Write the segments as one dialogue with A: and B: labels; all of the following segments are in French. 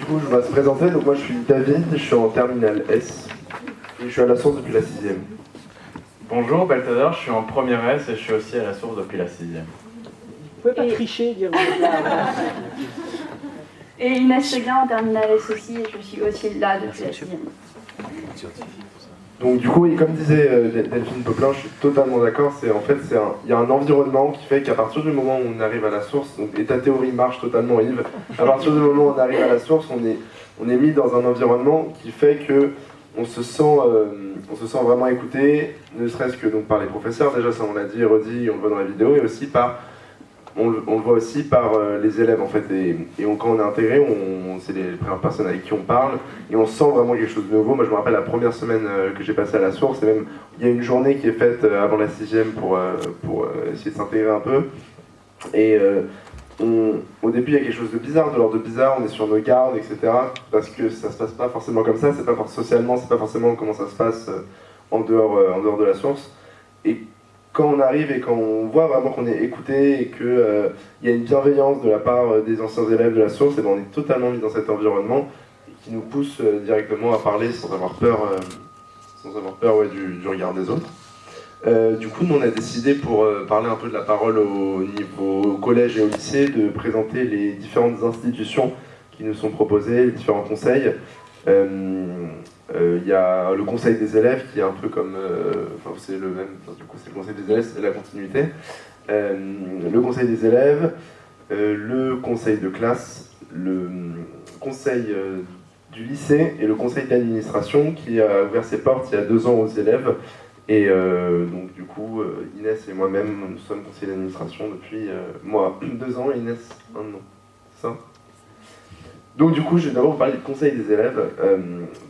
A: coup, je vais se présenter. Donc moi, je suis David, je suis en terminale S et je suis à la source depuis la 6e.
B: Bonjour, Balthazar, je suis en première S et je suis aussi à la source depuis la 6e.
C: Vous pouvez pas tricher, dire vous êtes là.
D: Et Inès Seguin en terminale S aussi, et je suis aussi là depuis la 6e.
A: Donc du coup, et comme disait Delphine Poplin, je suis totalement d'accord. Il y a un environnement qui fait qu'à partir du moment où on arrive à la source, et ta théorie marche totalement, Yves, à partir du moment où on arrive à la source, on est mis dans un environnement qui fait que on se sent vraiment écouté, ne serait-ce que donc par les professeurs, déjà ça on l'a dit et redit, on le voit dans la vidéo, et aussi on le voit aussi par les élèves en fait, quand on est intégré, c'est les premières personnes avec qui on parle, et on sent vraiment quelque chose de nouveau. Moi je me rappelle la première semaine que j'ai passée à la source, et même il y a une journée qui est faite avant la 6e pour essayer de s'intégrer un peu, et au début il y a quelque chose de bizarre, de l'ordre de bizarre, on est sur nos gardes, etc. Parce que ça se passe pas forcément comme ça, socialement c'est pas forcément comment ça se passe en dehors de la source. Et quand on arrive et quand on voit vraiment qu'on est écouté et qu'il y a une bienveillance de la part des anciens élèves de la source, et ben on est totalement mis dans cet environnement qui nous pousse directement à parler sans avoir peur du regard des autres. Du coup, nous on a décidé, pour parler un peu de la parole au collège et au lycée, de présenter les différentes institutions qui nous sont proposées, les différents conseils. Il y a le conseil des élèves qui est un peu comme, c'est le même, du coup c'est le conseil des élèves, c'est la continuité. Le conseil des élèves, le conseil de classe, le conseil du lycée et le conseil d'administration qui a ouvert ses portes il y a 2 ans aux élèves. Et donc du coup, Inès et moi-même, nous sommes conseillers d'administration depuis, moi, 2 ans et Inès, 1 an. C'est ça ? Donc du coup, je vais d'abord vous parler du conseil des élèves.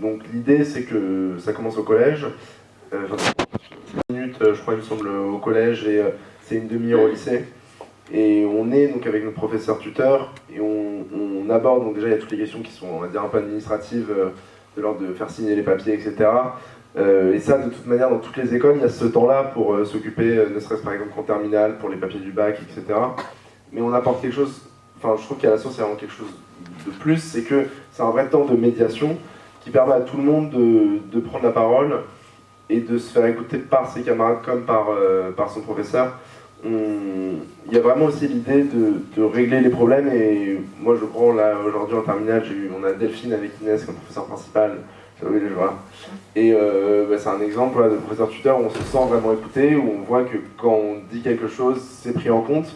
A: Donc l'idée, c'est que ça commence au collège. 10 minutes, je crois, il me semble, au collège, et c'est une demi-heure au lycée. Et on est donc avec nos professeurs tuteurs, et on aborde, donc déjà il y a toutes les questions qui sont, on va dire, un peu administratives, de l'ordre de faire signer les papiers, etc. Et ça, de toute manière, dans toutes les écoles, il y a ce temps-là pour s'occuper, ne serait-ce par exemple qu'en terminale, pour les papiers du bac, etc. Mais on apporte quelque chose, je trouve qu'à la source, il y a vraiment quelque chose de plus, c'est que c'est un vrai temps de médiation qui permet à tout le monde de prendre la parole et de se faire écouter par ses camarades comme par son professeur. Il y a vraiment aussi l'idée de régler les problèmes, et moi je prends là aujourd'hui en terminale, on a Delphine avec Inès comme professeur principal. Voilà. Et c'est un exemple de professeur tuteur où on se sent vraiment écouté, où on voit que quand on dit quelque chose, c'est pris en compte,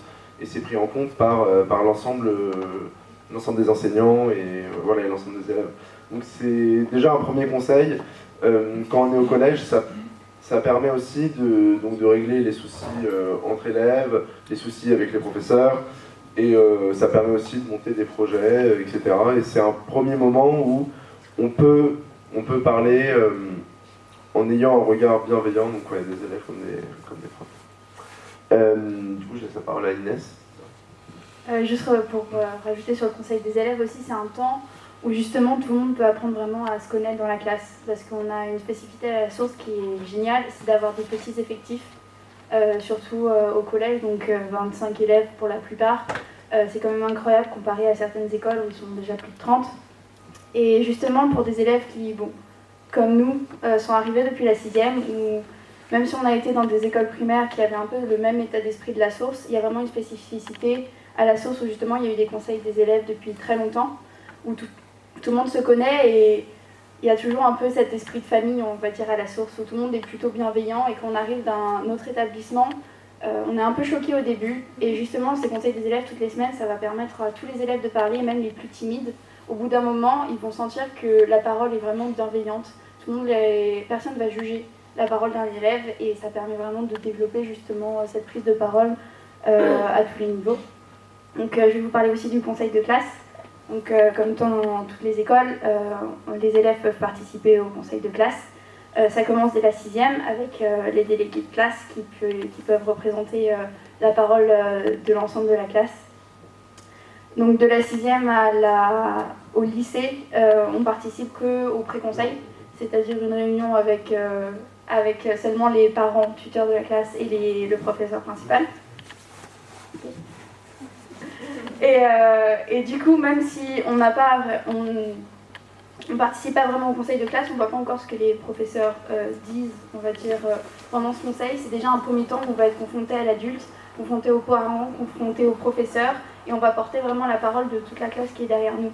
A: et c'est pris en compte par l'ensemble des enseignants et voilà, l'ensemble des élèves. Donc c'est déjà un premier conseil. Quand on est au collège, ça permet aussi de régler les soucis entre élèves, les soucis avec les professeurs, et ça permet aussi de monter des projets, etc. Et c'est un premier moment où on peut parler en ayant un regard bienveillant, donc ouais, des élèves comme des profs. Du coup, je laisse la parole à Inès.
D: Juste pour rajouter sur le conseil des élèves aussi, c'est un temps où justement tout le monde peut apprendre vraiment à se connaître dans la classe, parce qu'on a une spécificité à la source qui est géniale, c'est d'avoir des petits effectifs, surtout au collège, donc 25 élèves pour la plupart. C'est quand même incroyable comparé à certaines écoles où ils sont déjà plus de 30. Et justement pour des élèves qui, comme nous, sont arrivés depuis la 6e, où même si on a été dans des écoles primaires qui avaient un peu le même état d'esprit de la source, il y a vraiment une spécificité à la source où justement il y a eu des conseils des élèves depuis très longtemps, où tout le monde se connaît, et il y a toujours un peu cet esprit de famille, on va dire, à la source, où tout le monde est plutôt bienveillant, et quand on arrive d'un autre établissement, on est un peu choqué au début, et justement ces conseils des élèves toutes les semaines, ça va permettre à tous les élèves de parler, même les plus timides. Au bout d'un moment, ils vont sentir que la parole est vraiment bienveillante, personne ne va juger la parole d'un élève, et ça permet vraiment de développer justement cette prise de parole à tous les niveaux. Donc je vais vous parler aussi du conseil de classe. Donc comme dans toutes les écoles, les élèves peuvent participer au conseil de classe. Ça commence dès la 6e avec les délégués de classe qui peuvent représenter la parole de l'ensemble de la classe. Donc de la 6e au lycée, on participe qu'au pré-conseil, c'est-à-dire une réunion avec seulement les parents, tuteurs de la classe et le professeur principal. Et du coup, même si on participe pas vraiment au conseil de classe, on voit pas encore ce que les professeurs disent, on va dire, pendant ce conseil. C'est déjà un premier temps où on va être confronté à l'adulte, confronté aux parents, confronté aux professeurs, et on va porter vraiment la parole de toute la classe qui est derrière nous.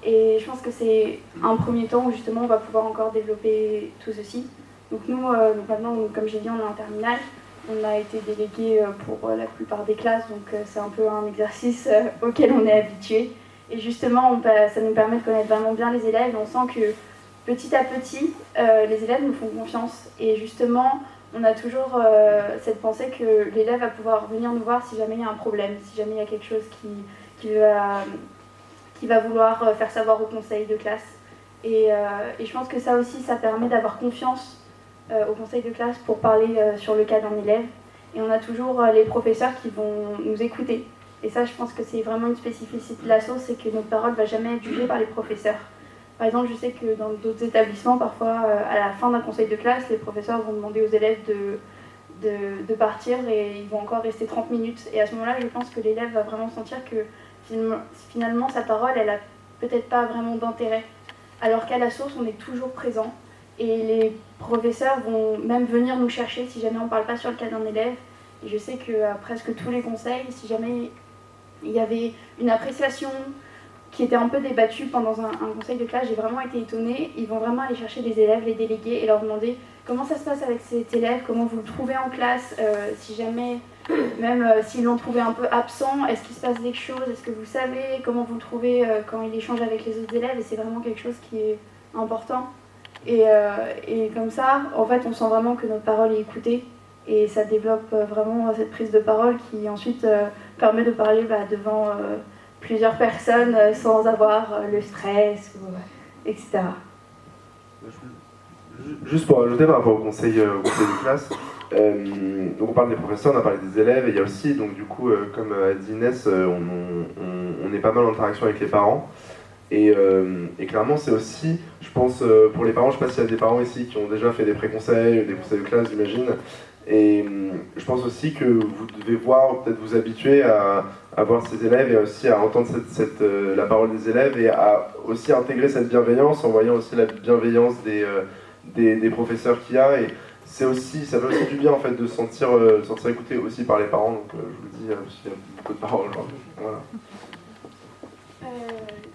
D: Et je pense que c'est un premier temps où justement on va pouvoir encore développer tout ceci. Donc nous, maintenant, comme j'ai dit, on est en terminale. On a été délégués pour la plupart des classes, donc c'est un peu un exercice auquel on est habitué. Et justement, ça nous permet de connaître vraiment bien les élèves. Et on sent que petit à petit, les élèves nous font confiance. Et justement, on a toujours cette pensée que l'élève va pouvoir venir nous voir si jamais il y a un problème, si jamais il y a quelque chose qui va vouloir faire savoir au conseil de classe. Et je pense que ça aussi, ça permet d'avoir confiance au conseil de classe pour parler sur le cas d'un élève. Et on a toujours les professeurs qui vont nous écouter. Et ça, je pense que c'est vraiment une spécificité de l'asso, c'est que notre parole ne va jamais être jugée par les professeurs. Par exemple, je sais que dans d'autres établissements, parfois, à la fin d'un conseil de classe, les professeurs vont demander aux élèves de partir et ils vont encore rester 30 minutes. Et à ce moment-là, je pense que l'élève va vraiment sentir que finalement, sa parole, elle n'a peut-être pas vraiment d'intérêt. Alors qu'à la source, on est toujours présent. Et les professeurs vont même venir nous chercher si jamais on ne parle pas sur le cas d'un élève. Et je sais qu'à presque tous les conseils, si jamais il y avait une appréciation qui était un peu débattue pendant un conseil de classe, j'ai vraiment été étonnée. Ils vont vraiment aller chercher les élèves, les délégués, et leur demander comment ça se passe avec cet élève, comment vous le trouvez en classe, si jamais, même s'ils l'ont trouvé un peu absent, est-ce qu'il se passe des choses, est-ce que vous savez comment vous le trouvez quand il échange avec les autres élèves, et c'est vraiment quelque chose qui est important. Et comme ça, en fait, on sent vraiment que notre parole est écoutée et ça développe vraiment cette prise de parole qui ensuite permet de parler devant plusieurs personnes sans avoir le stress, etc.
A: Juste pour ajouter par rapport au conseil de classe, donc on parle des professeurs, on a parlé des élèves, et il y a aussi, donc du coup, comme a dit Inès, on est pas mal en interaction avec les parents. Et clairement, c'est aussi, je pense, pour les parents, je ne sais pas s'il y a des parents ici qui ont déjà fait des pré-conseils, des conseils de classe, j'imagine. Et je pense aussi que vous devez voir, peut-être vous habituer à voir ces élèves et aussi à entendre la parole des élèves et à aussi intégrer cette bienveillance en voyant aussi la bienveillance des professeurs qu'il y a. Et ça fait aussi du bien en fait de se sentir écouté aussi par les parents. Donc je vous le dis, il y a beaucoup de paroles. Voilà.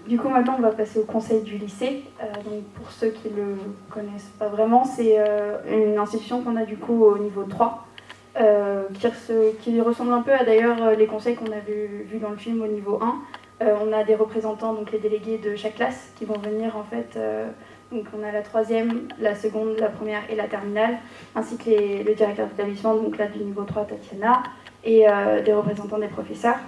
D: Du coup, maintenant, on va passer au conseil du lycée. Donc, pour ceux qui ne le connaissent pas vraiment, c'est une institution qu'on a du coup au niveau 3, qui ressemble un peu à d'ailleurs les conseils qu'on avait vus dans le film au niveau 1. On a des représentants, donc les délégués de chaque classe, qui vont venir en fait. Donc, on a la 3e, la 2e, la 1re et la terminale, ainsi que le directeur d'établissement, donc là du niveau 3, Tatiana, et des représentants des professeurs.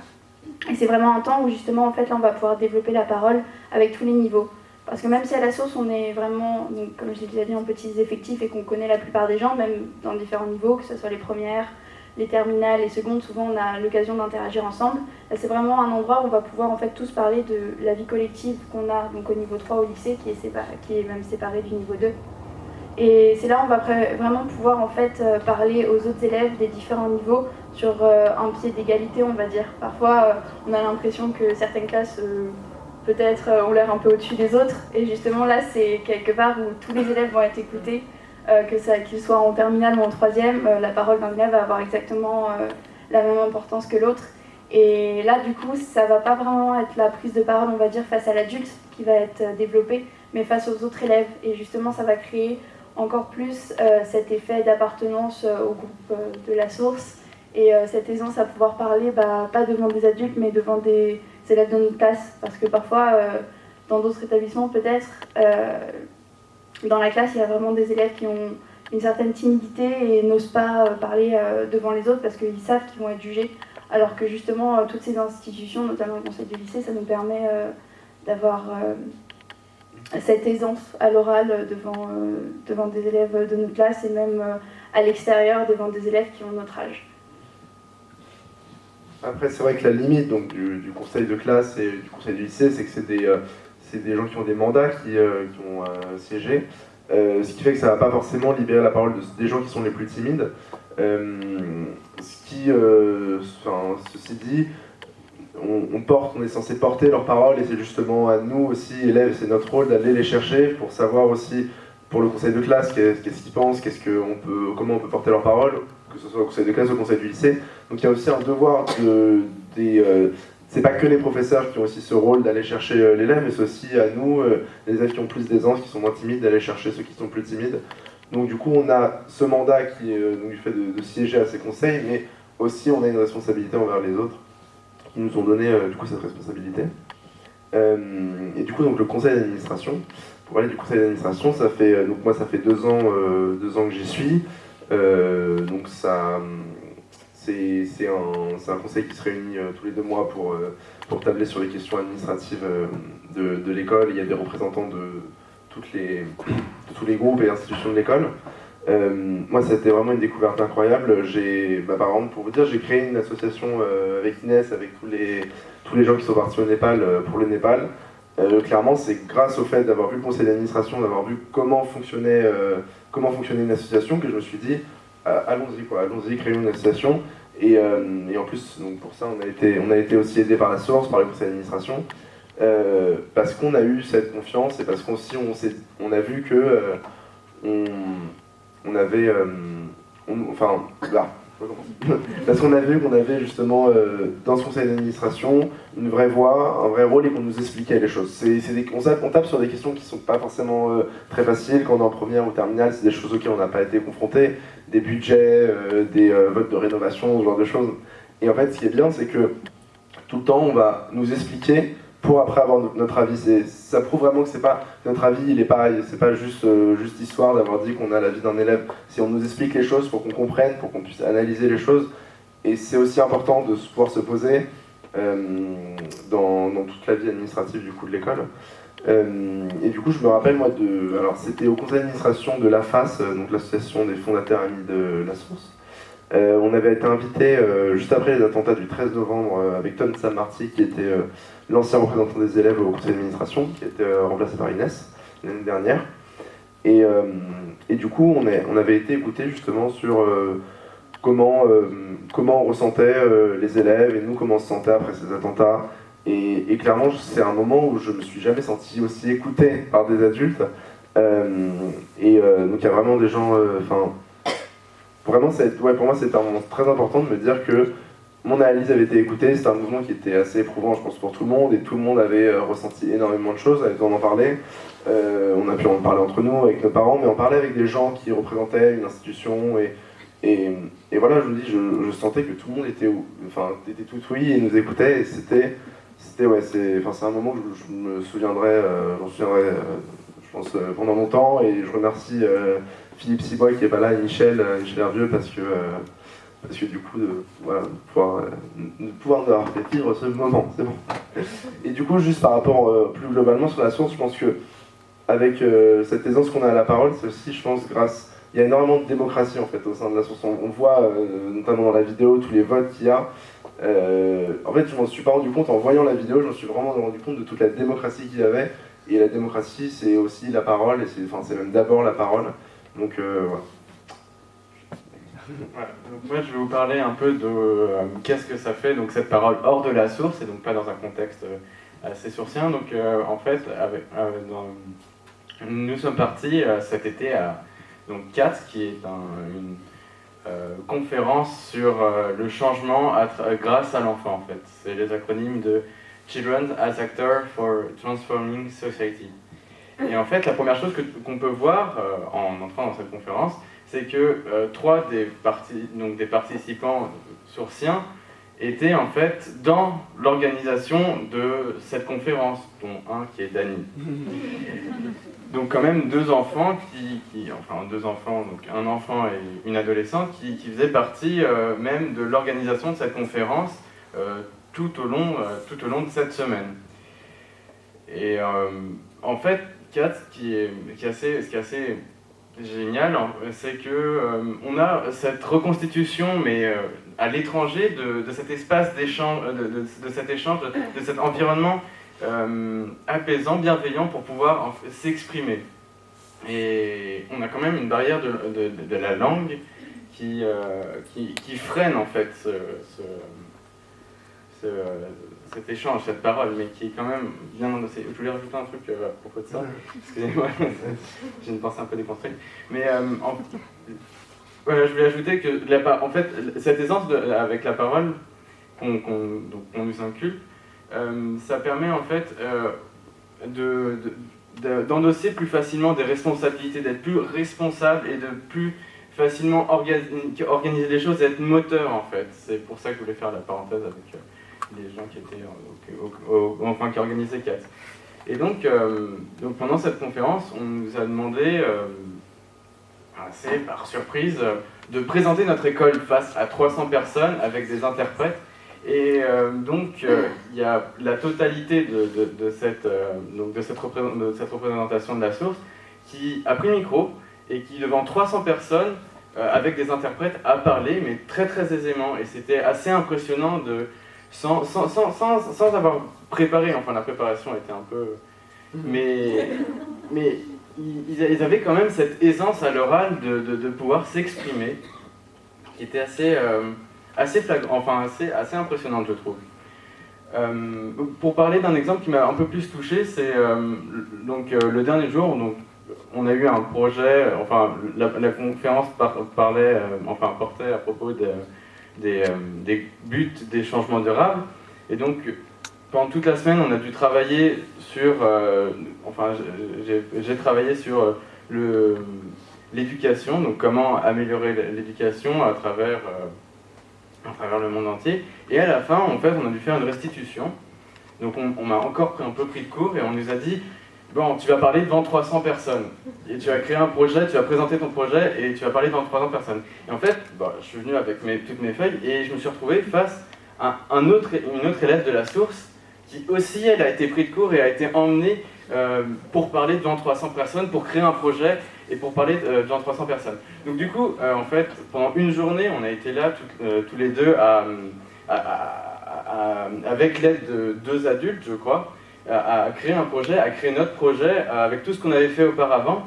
D: Et c'est vraiment un temps où justement en fait là on va pouvoir développer la parole avec tous les niveaux. Parce que même si à la source on est vraiment, donc, comme je l'ai déjà dit, en petits effectifs et qu'on connaît la plupart des gens, même dans différents niveaux, que ce soit les premières, les terminales, les secondes, souvent on a l'occasion d'interagir ensemble. Là, c'est vraiment un endroit où on va pouvoir en fait tous parler de la vie collective qu'on a donc au niveau 3 au lycée qui est même séparé du niveau 2. Et c'est là où on va vraiment pouvoir en fait parler aux autres élèves des différents niveaux sur un pied d'égalité, on va dire. Parfois, on a l'impression que certaines classes, peut-être, ont l'air un peu au-dessus des autres. Et justement, là, c'est quelque part où tous les élèves vont être écoutés, qu'ils soient en terminale ou en 3e. La parole d'un élève va avoir exactement la même importance que l'autre. Et là, du coup, ça va pas vraiment être la prise de parole, on va dire, face à l'adulte qui va être développée, mais face aux autres élèves. Et justement, ça va créer encore plus cet effet d'appartenance au groupe de la source et cette aisance à pouvoir parler, pas devant des adultes, mais devant des élèves de notre classe. Parce que parfois, dans d'autres établissements, peut-être, dans la classe, il y a vraiment des élèves qui ont une certaine timidité et n'osent pas parler devant les autres parce qu'ils savent qu'ils vont être jugés. Alors que justement, toutes ces institutions, notamment le conseil du lycée, ça nous permet d'avoir cette aisance à l'oral devant des élèves de notre classe et même à l'extérieur devant des élèves qui ont notre âge.
A: Après, c'est vrai que la limite donc, du conseil de classe et du conseil du lycée, c'est que c'est des gens qui ont des mandats qui ont siégé, ce qui fait que ça ne va pas forcément libérer la parole des gens qui sont les plus timides. Ceci dit, on est censé porter leurs paroles et c'est justement à nous aussi, élèves, c'est notre rôle d'aller les chercher pour savoir aussi, pour le conseil de classe, qu'est-ce qu'ils pensent, comment on peut porter leurs paroles, que ce soit au conseil de classe ou au conseil du lycée. Donc il y a aussi un devoir c'est pas que les professeurs qui ont aussi ce rôle d'aller chercher l'élève, mais c'est aussi à nous, les élèves qui ont plus d'aisance, qui sont moins timides, d'aller chercher ceux qui sont plus timides. Donc du coup, on a ce mandat qui est donc, du fait de siéger à ces conseils, mais aussi on a une responsabilité envers les autres qui nous ont donné du coup cette responsabilité. Et du coup, donc le conseil d'administration. Pour parler du conseil d'administration, ça fait donc moi ça fait 2 ans que j'y suis. Donc ça c'est un conseil qui se réunit tous les 2 mois pour tabler sur les questions administratives de l'école. Il y a des représentants de tous les groupes et institutions de l'école. Moi, ça a été vraiment une découverte incroyable. Par exemple, pour vous dire, j'ai créé une association avec Inès, avec tous les gens qui sont partis au Népal pour le Népal. Clairement, c'est grâce au fait d'avoir vu le conseil d'administration, d'avoir vu comment fonctionnait une association, que je me suis dit, allons-y, créons une association. Et en plus, donc pour ça, on a été aussi aidé par la source, par le conseil d'administration, parce qu'on a eu cette confiance et parce qu'on a vu que parce qu'on a vu qu'on avait justement dans ce conseil d'administration une vraie voix, un vrai rôle et qu'on nous expliquait les choses. On tape sur des questions qui sont pas forcément très faciles quand on est en première ou terminale, c'est des choses auxquelles on n'a pas été confronté, des budgets, des votes de rénovation, ce genre de choses. Et en fait, ce qui est bien, c'est que tout le temps, on va nous expliquer pour après avoir notre avis. Ça prouve vraiment que notre avis, c'est pas juste histoire d'avoir dit qu'on a l'avis d'un élève. Si on nous explique les choses pour qu'on comprenne, pour qu'on puisse analyser les choses. Et c'est aussi important de pouvoir se poser dans toute la vie administrative du coup de l'école. Et du coup, je me rappelle moi alors c'était au conseil d'administration de l'AFAS, donc l'association des fondateurs amis de la source. On avait été invité juste après les attentats du 13 novembre avec Tom Samarty qui était l'ancien représentant des élèves au conseil d'administration, qui a été remplacé par Inès l'année dernière. Et du coup, on avait été écouté justement sur comment on ressentait les élèves et nous, comment on se sentait après ces attentats. Et clairement, c'est un moment où je me suis jamais senti aussi écouté par des adultes. Donc il y a vraiment des gens... vraiment, pour moi, c'était un moment très important de me dire que mon analyse avait été écoutée. C'était un mouvement qui était assez éprouvant, je pense, pour tout le monde, et tout le monde avait ressenti énormément de choses, avait besoin d'en parler. On a pu en parler entre nous, avec nos parents, mais on parlait avec des gens qui représentaient une institution, et voilà, je vous dis, je sentais que tout le monde était tout oui et nous écoutait, et c'est un moment que je me souviendrai, je pense, pendant longtemps, et je remercie Philippe Siboy qui est pas là, et Michel Hervieux, parce que du coup, de pouvoir nous avoir fait vivre ce moment, c'est bon. Et du coup, juste par rapport plus globalement sur la source, je pense que avec cette aisance qu'on a à la parole, c'est aussi, je pense, il y a énormément de démocratie en fait au sein de la source. On voit, notamment dans la vidéo, tous les votes qu'il y a. En fait, je m'en suis pas rendu compte en voyant la vidéo, je m'en suis vraiment rendu compte de toute la démocratie qu'il y avait. Et la démocratie, c'est aussi la parole, et c'est même d'abord la parole. Donc voilà.
B: Voilà. Donc moi je vais vous parler un peu de qu'est-ce que ça fait, donc cette parole hors de la source et donc pas dans un contexte assez sourcien. Donc en fait nous sommes partis cet été à donc CATS qui est une conférence sur le changement grâce à l'enfant en fait. C'est les acronymes de Children as Actors for Transforming Society. Et en fait la première chose qu'on peut voir en entrant dans cette conférence, c'est que 3 des participants sourciens étaient en fait dans l'organisation de cette conférence, dont un qui est Dany. Donc quand même 2 enfants donc un enfant et une adolescente qui faisaient partie même de l'organisation de cette conférence tout au long de cette semaine. Et en fait, Kat, ce qui est assez génial, c'est que on a cette reconstitution, mais à l'étranger, de cet espace d'échange, de cet échange, de cet environnement apaisant, bienveillant pour pouvoir s'exprimer. Et on a quand même une barrière de la langue qui freine en fait cet échange, cette parole, mais qui est quand même bien endossée. Je voulais rajouter un truc à propos de ça. Excusez-moi, j'ai une pensée un peu déconstruite. Mais voilà, je voulais ajouter que en fait, cette aisance avec la parole qu'on nous inculque, ça permet en fait d'endosser plus facilement des responsabilités, d'être plus responsable et de plus facilement organiser les choses, d'être moteur en fait. C'est pour ça que je voulais faire la parenthèse avec les gens qui étaient qui organisaient CAT. Et donc pendant cette conférence, on nous a demandé, assez par surprise, de présenter notre école face à 300 personnes avec des interprètes. Et il y a la totalité de cette représentation de la source qui a pris le micro et qui, devant 300 personnes, avec des interprètes, a parlé, mais très très aisément. Et c'était assez impressionnant sans avoir préparé, enfin la préparation était un peu... Mais ils avaient quand même cette aisance à l'oral de pouvoir s'exprimer, qui était assez flagrant, enfin assez impressionnante, je trouve. Pour parler d'un exemple qui m'a un peu plus touché, c'est le dernier jour, donc, on a eu un projet, enfin la conférence portait à propos des buts des changements durables, et donc pendant toute la semaine on a dû travailler sur, j'ai travaillé sur l'éducation, donc comment améliorer l'éducation à travers le monde entier. Et à la fin, en fait, on a dû faire une restitution. Donc on m'a encore un peu pris de court et on nous a dit « Bon, tu vas parler devant 300 personnes. Et tu vas créer un projet, tu vas présenter ton projet et tu vas parler devant 300 personnes. » Et en fait, je suis venu avec toutes mes feuilles et je me suis retrouvé face à une autre élève de la source qui aussi, elle a été prise de court et a été emmenée pour parler devant 300 personnes, pour créer un projet et pour parler devant 300 personnes. Donc du coup, en fait, pendant une journée, on a été là tous les deux avec l'aide de 2 adultes, je crois, à créer un projet, à créer notre projet avec tout ce qu'on avait fait auparavant.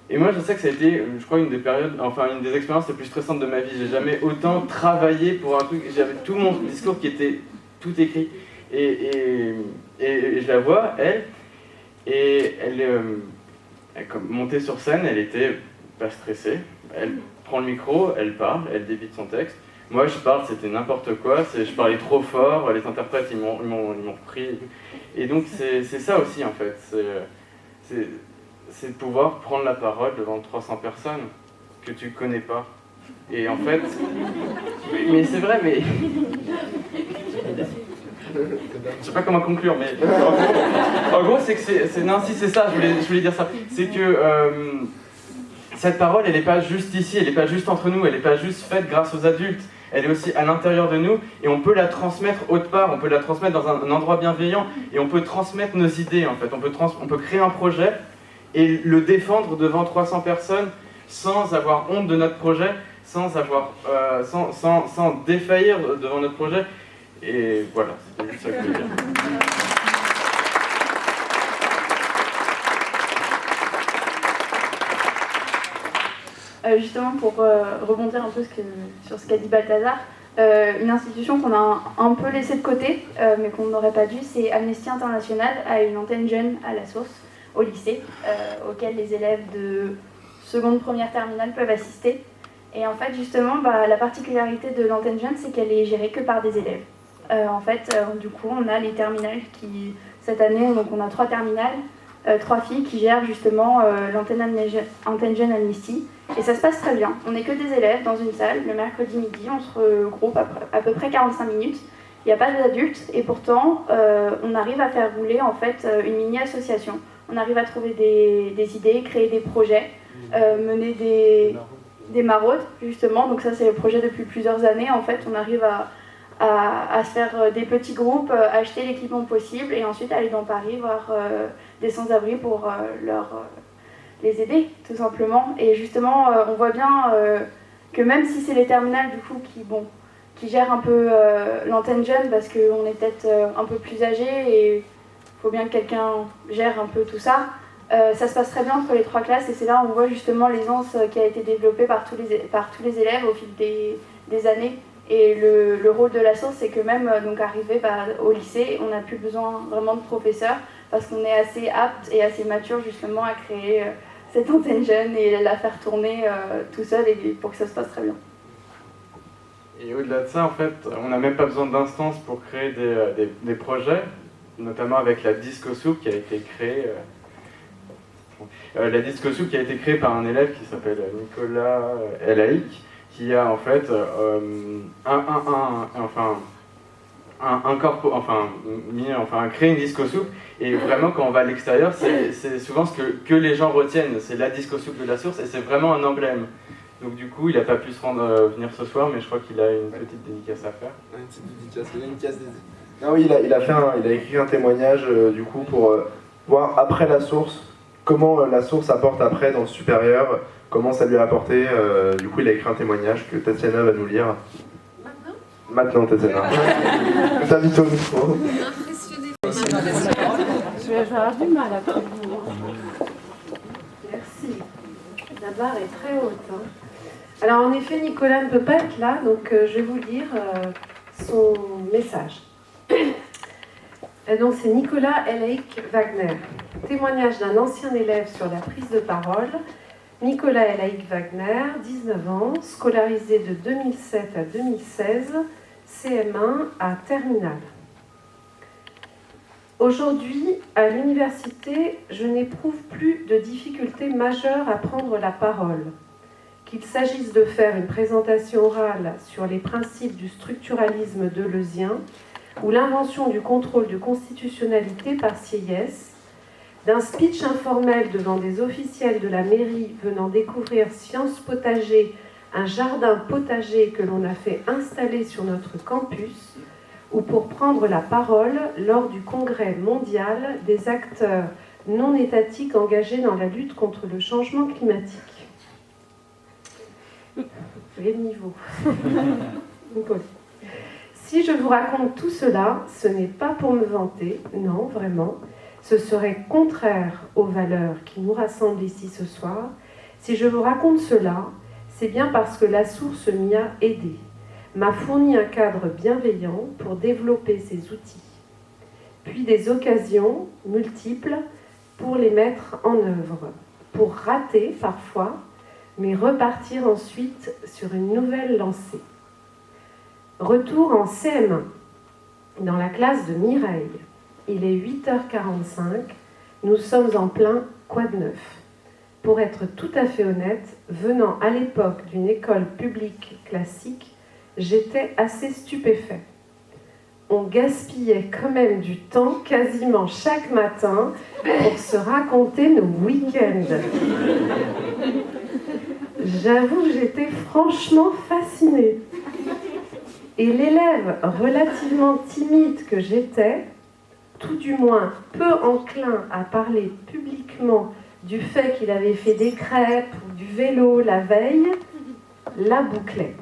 B: Et moi, je sais que ça a été, je crois, une des expériences les plus stressantes de ma vie. J'ai jamais autant travaillé pour un truc. J'avais tout mon discours qui était tout écrit. Et je la vois, elle, et elle comme montée sur scène, elle était pas stressée. Elle prend le micro, elle parle, elle débite son texte. Moi, je parle, c'était n'importe quoi. Je parlais trop fort. Les interprètes, ils m'ont repris. Et donc, c'est ça aussi, en fait. C'est de pouvoir prendre la parole devant 300 personnes que tu connais pas. Et en fait, mais c'est vrai, mais je sais pas comment conclure, mais en gros c'est que c'est ça, je voulais dire ça, c'est que cette parole, elle n'est pas juste ici, elle n'est pas juste entre nous, elle n'est pas juste faite grâce aux adultes, elle est aussi à l'intérieur de nous, et on peut la transmettre autre part, on peut la transmettre dans un endroit bienveillant, et on peut transmettre nos idées en fait, on peut créer un projet et le défendre devant 300 personnes sans avoir honte de notre projet, sans défaillir devant notre projet. Et voilà, c'était juste ça que je voulais dire.
D: Justement, pour rebondir un peu sur ce qu'a dit Balthazar, une institution qu'on a un peu laissée de côté, mais qu'on n'aurait pas dû, c'est Amnesty International, a une antenne jeune à la source, au lycée, auquel les élèves de seconde, première, terminale peuvent assister. Et en fait, justement, la particularité de l'antenne jeune, c'est qu'elle est gérée que par des élèves. Du coup, on a les terminales qui, cette année, donc on a 3 terminales, 3 filles qui gèrent justement l'antenne jeune Amnesty. Et ça se passe très bien. On n'est que des élèves dans une salle, le mercredi midi, on se regroupe à peu près 45 minutes. Il n'y a pas d'adultes et pourtant, on arrive à faire rouler en fait une mini-association. On arrive à trouver des idées, créer des projets, mener des maraudes, justement. Donc ça, c'est le projet depuis plusieurs années. En fait, on arrive à se faire des petits groupes, acheter l'équipement possible et ensuite aller dans Paris voir des sans-abri pour les aider, tout simplement. Et justement, on voit bien que même si c'est les terminales, du coup, qui gèrent un peu l'antenne jeune, parce qu'on est peut-être un peu plus âgé et il faut bien que quelqu'un gère un peu tout ça, ça se passe très bien entre les 3 classes et c'est là où on voit justement l'aisance qui a été développée par tous les élèves au fil des années. Et le rôle de la source, c'est que même donc arrivé au lycée, on n'a plus besoin vraiment de professeurs parce qu'on est assez apte et assez mature justement à créer cette antenne jeune et la faire tourner tout seul et pour que ça se passe très bien.
B: Et au-delà de ça, en fait, on n'a même pas besoin d'instances pour créer des projets, notamment avec la Disco Soup qui a été créée. La Disco Soup qui a été créée par un élève qui s'appelle Nicolas Elaïc, qui a en fait créé une Disco Soup. Et vraiment, quand on va à l'extérieur, c'est souvent ce que les gens retiennent, c'est la Disco Soup de la source, et c'est vraiment un emblème. Donc du coup, il n'a pas pu se venir ce soir, mais je crois qu'il a une petite dédicace à faire.
A: Une petite dédicace, il a une case dédiée. Non, oui, il a écrit un témoignage du coup pour voir après la source, comment la source apporte après dans le supérieur, comment ça lui a apporté. Du coup, il a écrit un témoignage que Tatiana va nous lire. Maintenant, Tatiana. Je t'invite au micro.
E: Impressionné.
C: Je vais avoir du mal après vous.
F: Merci. La barre est très haute. Hein. Alors en effet, Nicolas ne peut pas être là, donc je vais vous lire son message. Donc c'est Nicolas Elaïc Wagner. Témoignage d'un ancien élève sur la prise de parole. Nicolas Elaïc Wagner, 19 ans, scolarisé de 2007 à 2016, CM1 à Terminale. Aujourd'hui, à l'université, je n'éprouve plus de difficultés majeures à prendre la parole. Qu'il s'agisse de faire une présentation orale sur les principes du structuralisme deleuzien ou l'invention du contrôle de constitutionnalité par Sieyès, d'un speech informel devant des officiels de la mairie venant découvrir Sciences Potager, un jardin potager que l'on a fait installer sur notre campus, ou pour prendre la parole lors du congrès mondial des acteurs non étatiques engagés dans la lutte contre le changement climatique. Vous voyez le niveau. Si je vous raconte tout cela, ce n'est pas pour me vanter, non, vraiment. Ce serait contraire aux valeurs qui nous rassemblent ici ce soir. Si je vous raconte cela, c'est bien parce que la source m'y a aidé, m'a fourni un cadre bienveillant pour développer ces outils, puis des occasions multiples pour les mettre en œuvre, pour rater parfois, mais repartir ensuite sur une nouvelle lancée. Retour en CM1, dans la classe de Mireille. Il est 8h45, nous sommes en plein quad neuf. Pour être tout à fait honnête, venant à l'époque d'une école publique classique, j'étais assez stupéfait. On gaspillait quand même du temps quasiment chaque matin pour se raconter nos week-ends. J'avoue que j'étais franchement fascinée. Et l'élève relativement timide que j'étais, tout du moins peu enclin à parler publiquement du fait qu'il avait fait des crêpes ou du vélo la veille, la bouclait.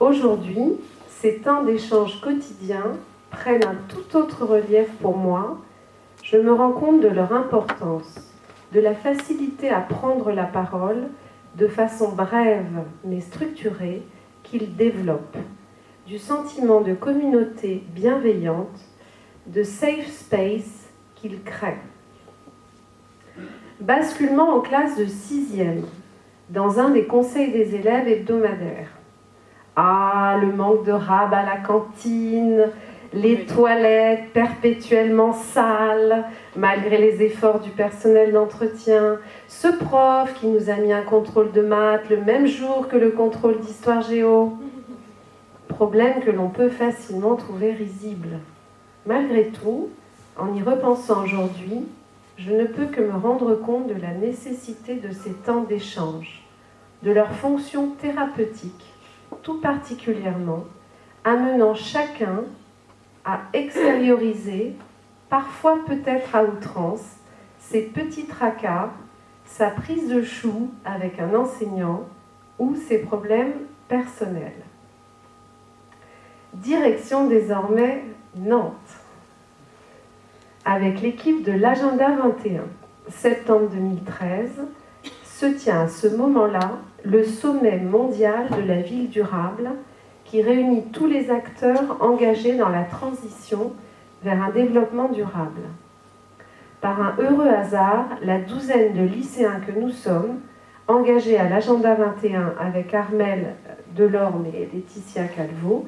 F: Aujourd'hui, ces temps d'échange quotidiens prennent un tout autre relief pour moi. Je me rends compte de leur importance, de la facilité à prendre la parole de façon brève mais structurée qu'ils développent, du sentiment de communauté bienveillante, de safe space qu'ils créent. Basculement en classe de 6e, dans un des conseils des élèves hebdomadaires. Ah, le manque de rab à la cantine, les toilettes perpétuellement sales, malgré les efforts du personnel d'entretien, ce prof qui nous a mis un contrôle de maths le même jour que le contrôle d'histoire géo. Problème que l'on peut facilement trouver risible. Malgré tout, en y repensant aujourd'hui, je ne peux que me rendre compte de la nécessité de ces temps d'échange, de leur fonction thérapeutique, tout particulièrement, amenant chacun à extérioriser, parfois peut-être à outrance, ses petits tracas, sa prise de chou avec un enseignant ou ses problèmes personnels. Direction désormais Nantes. Avec l'équipe de l'Agenda 21, septembre 2013, se tient à ce moment-là le sommet mondial de la ville durable qui réunit tous les acteurs engagés dans la transition vers un développement durable. Par un heureux hasard, la douzaine de lycéens que nous sommes, engagés à l'Agenda 21 avec Armelle Delorme et Laetitia Calvo,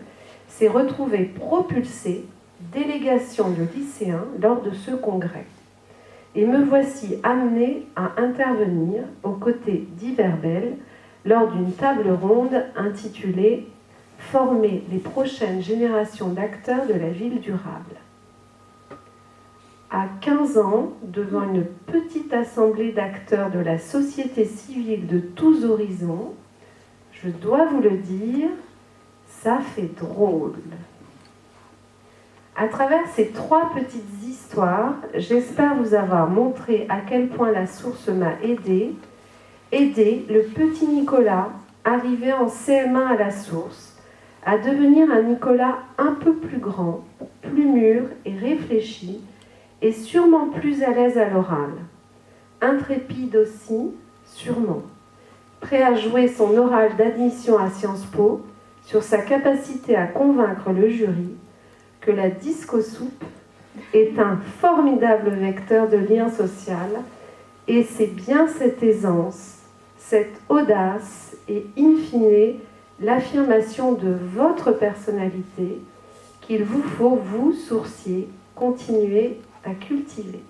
F: s'est retrouvée propulsée délégation de lycéens lors de ce congrès. Et me voici amenée à intervenir aux côtés d'Yverbel lors d'une table ronde intitulée « Former les prochaines générations d'acteurs de la ville durable ». À 15 ans, devant une petite assemblée d'acteurs de la société civile de tous horizons, je dois vous le dire, ça fait drôle. À travers ces 3 petites histoires, j'espère vous avoir montré à quel point la source m'a aidé le petit Nicolas, arrivé en CM1 à la source, à devenir un Nicolas un peu plus grand, plus mûr et réfléchi, et sûrement plus à l'aise à l'oral. Intrépide aussi, sûrement. Prêt à jouer son oral d'admission à Sciences Po sur sa capacité à convaincre le jury que la disco-soupe est un formidable vecteur de lien social, et c'est bien cette aisance, cette audace et in fine l'affirmation de votre personnalité qu'il vous faut, vous, sourciers, continuer à cultiver.